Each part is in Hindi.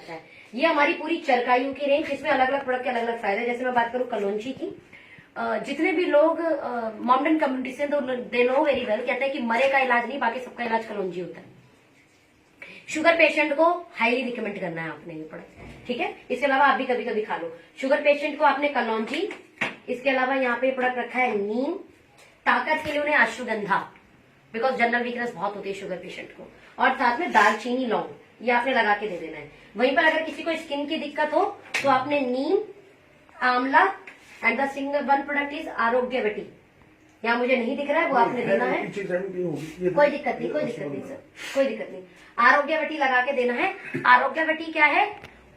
लगता है। ये हमारी पूरी चरकायु की रेंज, इसमें अलग अलग प्रोडक्ट के अलग अलग फायदे। जैसे मैं बात करूं कलौंजी की, जितने भी लोग मॉडर्न कम्युनिटी से दे नो वेरी वेल, कहते हैं कि मरे का इलाज नहीं, बाकी सबका इलाज कलौंजी होता है। शुगर पेशेंट को हाईली रिकमेंड करना है आपने ये प्रोडक्ट, ठीक है। इसके अलावा आप भी कभी कभी खा लो। शुगर पेशेंट को आपने कलौंजी, इसके अलावा यहाँ पे प्रोडक्ट रखा है नीम, ताकत के लिए उन्हें अश्वगंधा, बिकॉज जनरल वीकनेस बहुत होती है शुगर पेशेंट को, और साथ में दालचीनी लौंग, ये आपने लगा के दे देना है। वहीं पर अगर किसी को स्किन की दिक्कत हो तो आपने neem, amla and the single one product is Arogyavati, यहाँ मुझे नहीं दिख रहा है, वो आपने देना है। कोई दिक्कत नहीं, कोई दिक्कत नहीं सर, कोई दिक्कत नहीं। आरोग्यवटी लगा के देना है। आरोग्यवटी क्या है?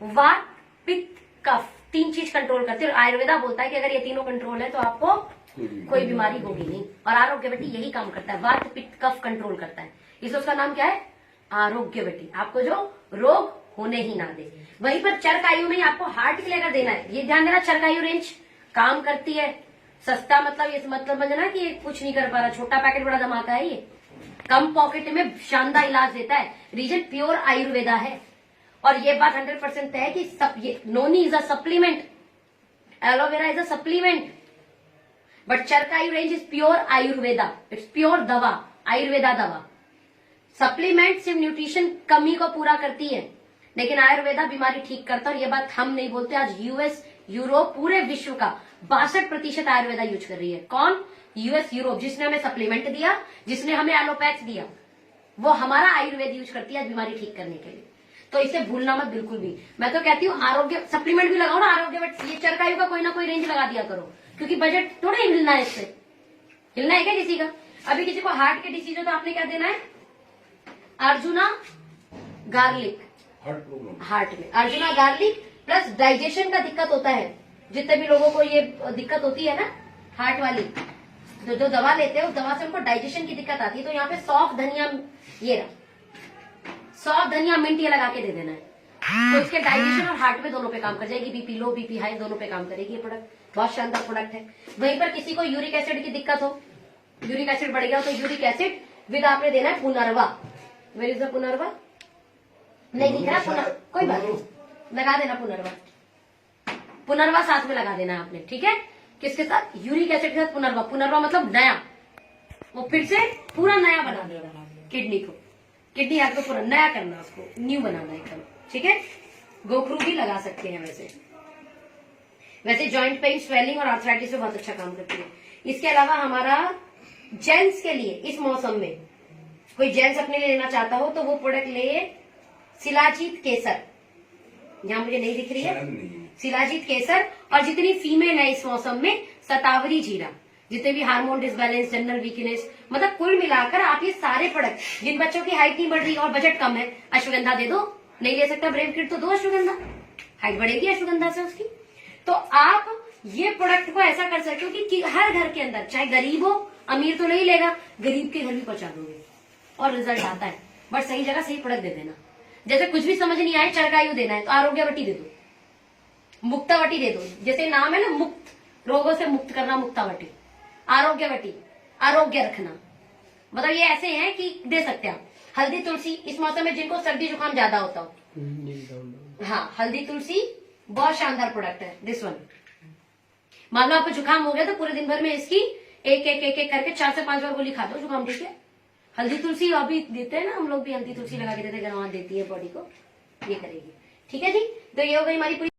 वात, पित्त, कफ, तीन चीज कंट्रोल करती है। आयुर्वेदा बोलता है कि अगर ये तीनों कंट्रोल है तो आपको कोई बीमारी होगी नहीं, और आरोग्यवटी यही काम करता है, वात, पित्त, कफ कंट्रोल करता है, इसलिए उसका नाम क्या है? आरोग्यवटी। आपको जो रोग होने ही ना दे। वहीं पर चरकायु में आपको हार्ट के लिए अगर देना है, ये ध्यान देना, चरकायु रेंज काम करती है। सस्ता मतलब ये मतलब समझना कि ये कुछ नहीं कर पा रहा, छोटा पैकेट बड़ा धमाका है ये, कम पॉकेट में शानदार इलाज देता है। रीजन प्योर आयुर्वेदा है, और ये बात 100% है कि ये noni is a supplement, aloe vera is a supplement, but Charakayu range is pure Ayurveda, it's pure dava, Ayurveda दवा। सप्लीमेंट सिर्फ न्यूट्रिशन कमी को पूरा करती है, लेकिन आयुर्वेदा बीमारी ठीक करता है। और ये बात हम नहीं बोलते, आज यूएस, यूरोप, पूरे विश्व का 62% आयुर्वेदा यूज कर रही है। कौन? यूएस, यूरोप, जिसने हमें सप्लीमेंट दिया, जिसने हमें एलोपैथ दिया, वो हमारा आयुर्वेद यूज करती है आज बीमारी ठीक करने के लिए। तो इसे भूलना मत बिल्कुल भी। मैं तो कहती हूँ आरोग्य सप्लीमेंट भी लगाओ ना, आरोग्य, बट ये चरकायु का कोई ना कोई रेंज लगा दिया करो, क्योंकि बजट थोड़ा ही हिलना है इससे। हिलना है क्या किसी का? अभी किसी को हार्ट के डिसीज हो तो आपने क्या देना है? अर्जुना गार्लिक, हार्ट में अर्जुना गार्लिक प्लस डाइजेशन का दिक्कत होता है, जितने भी लोगों को ये दिक्कत होती है ना हार्ट वाली, तो जो दवा लेते हैं उस दवा से उनको डाइजेशन की दिक्कत आती है, तो यहाँ पे सौंफ, धनिया, ये रहा सौंफ, धनिया, मिंट, ये लगा के दे देना है, तो इसके डाइजेशन और हार्ट में दोनों पे काम कर जाएगी। बीपी लो, बीपी हाई, दोनों पे काम करेगी ये प्रोडक्ट, बहुत शानदार प्रोडक्ट है। वहीं पर किसी को यूरिक एसिड की दिक्कत हो, यूरिक एसिड बढ़ गया, तो यूरिक एसिड विद आपने देना है Punarva. Where is the Punarva? नहीं दिख रहा, कोई बात नहीं, लगा देना पुनर्वा, पुनर्वा साथ में लगा देना आपने, ठीक है। किसके साथ? यूरिक एसिड के साथ पुनर्वा। पुनर्वा मतलब नया, वो फिर से पूरा नया बना देगा किडनी को, किडनी आपको पूरा नया करना, उसको न्यू बनाना एकदम, ठीक है। गोखरू भी लगा सकते हैं। वैसे जॉइंट पेन, स्वेलिंग और आर्थराइटिस में बहुत अच्छा काम करती है। इसके अलावा हमारा जेंट्स के लिए इस मौसम में, कोई जेंट्स अपने लिए लेना चाहता हो तो वो प्रोडक्ट ले, शिलाजीत केसर, यहाँ मुझे नहीं दिख रही है, शिलाजीत केसर, और जितनी फीमेल है इस मौसम में, शतावरी जीरा, जितने भी हार्मोन डिसबैलेंस, जनरल वीकनेस, मतलब कुल मिलाकर आप ये सारे प्रोडक्ट, जिन बच्चों की हाइट नहीं बढ़ रही और बजट कम है, अश्वगंधा दे दो, नहीं ले सकता ब्रेव किट तो दो अश्वगंधा, हाइट बढ़ेगी अश्वगंधा से उसकी। तो आप ये प्रोडक्ट को ऐसा कर सकते हो कि हर घर के अंदर, चाहे गरीब हो, अमीर तो नहीं लेगा, गरीब के घर भी पहुंचा दोगे और रिजल्ट आता है। बट सही जगह सही प्रोडक्ट दे देना। जैसे कुछ भी समझ नहीं आए, चरकायु देना है तो आरोग्यवटी दे दो, मुक्तावटी दे दो, जैसे नाम है ना, मुक्त, रोगों से मुक्त करना, मुक्तावटी, आरोग्यवटी, आरोग्य रखना, मतलब ये ऐसे हैं कि दे सकते हैं आप। हल्दी तुलसी, इस मौसम में जिनको सर्दी जुकाम ज्यादा होता हो, हाँ, हल्दी तुलसी बहुत शानदार प्रोडक्ट है। दिस वन, मान लो आपको जुकाम हो गया तो पूरे दिन भर में इसकी एक एक एक एक करके 4 से 5 बार गोली खा दो, जुकाम ठीक है। हल्दी तुलसी अभी देते हैं ना, हम लोग भी हल्दी तुलसी लगा के देते हैं, गर्माहट देती है बॉडी को, ये करेगी, ठीक है जी। तो ये हो गई हमारी पूरी